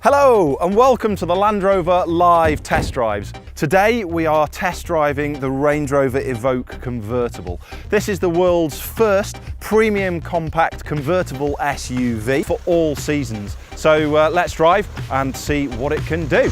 Hello and welcome to the Land Rover live test drives. Today we are test driving the Range Rover Evoque convertible. This is the world's first premium compact convertible SUV for all seasons. So let's drive and see what it can do.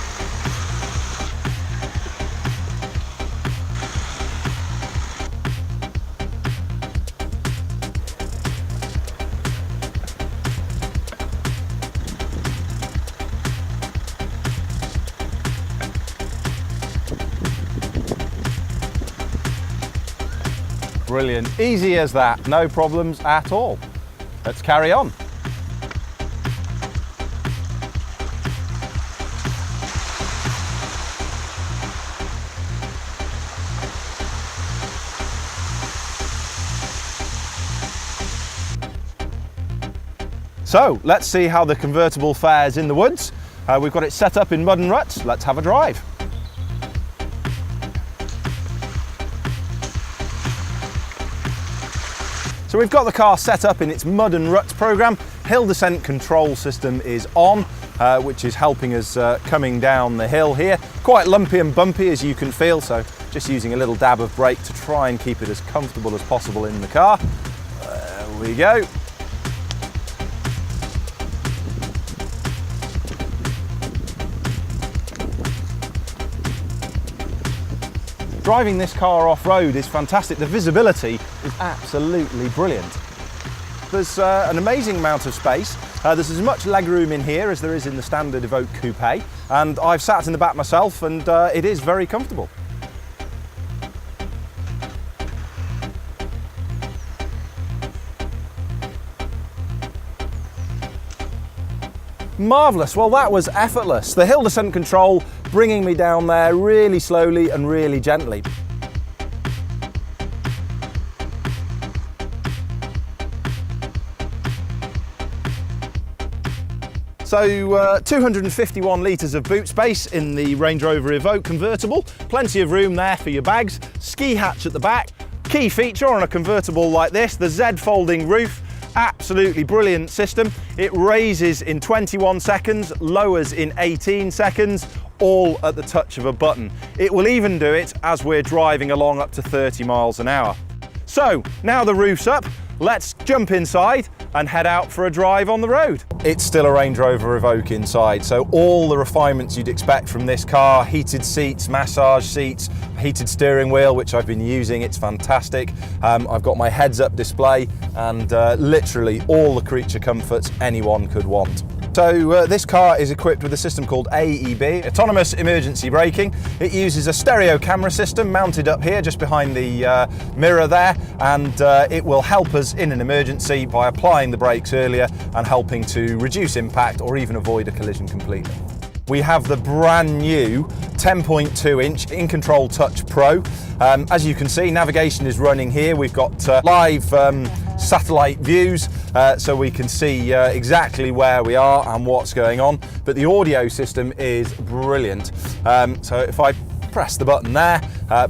Brilliant, easy as that, no problems at all. Let's carry on. So let's see how the convertible fares in the woods. We've got it set up in mud and ruts. Let's have a drive. So we've got the car set up in its mud and ruts program. Hill descent control system is on, which is helping us coming down the hill here. Quite lumpy and bumpy, as you can feel, so just using a little dab of brake to try and keep it as comfortable as possible in the car. There we go. Driving this car off-road is fantastic. The visibility is absolutely brilliant. There's an amazing amount of space. There's as much legroom in here as there is in the standard Evoque coupe, and I've sat in the back myself and it is very comfortable. Marvellous, well that was effortless. The hill descent control bringing me down there really slowly and really gently. So 251 litres of boot space in the Range Rover Evoque convertible. Plenty of room there for your bags. Ski hatch at the back. Key feature on a convertible like this, the Z folding roof. Absolutely brilliant system. It raises in 21 seconds, lowers in 18 seconds, all at the touch of a button. It will even do it as we're driving along up to 30 miles an hour. So now the roof's up, let's jump inside and head out for a drive on the road. It's still a Range Rover Evoque inside, so all the refinements you'd expect from this car, heated seats, massage seats, heated steering wheel, which I've been using, it's fantastic. I've got my heads-up display and literally all the creature comforts anyone could want. So this car is equipped with a system called AEB, Autonomous Emergency Braking. It uses a stereo camera system mounted up here just behind the mirror there, and it will help us in an emergency by applying the brakes earlier and helping to reduce impact or even avoid a collision completely. We have the brand new 10.2 inch In Control Touch Pro. As you can see, navigation is running here. We've got live satellite views, so we can see exactly where we are and what's going on. But the audio system is brilliant. So if I press the button there,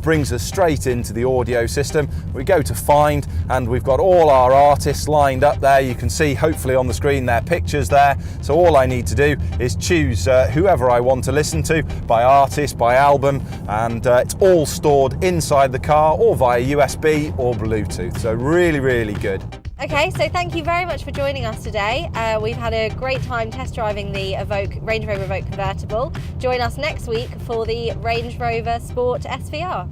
brings us straight into the audio system. We go to find and we've got all our artists lined up there. You can see hopefully on the screen their pictures there. So all I need to do is choose whoever I want to listen to by artist, by album, and it's all stored inside the car or via USB or Bluetooth. So really, really good. Okay, so thank you very much for joining us today. We've had a great time test driving the Range Rover Evoque convertible. Join us next week for the Range Rover Sport SVR.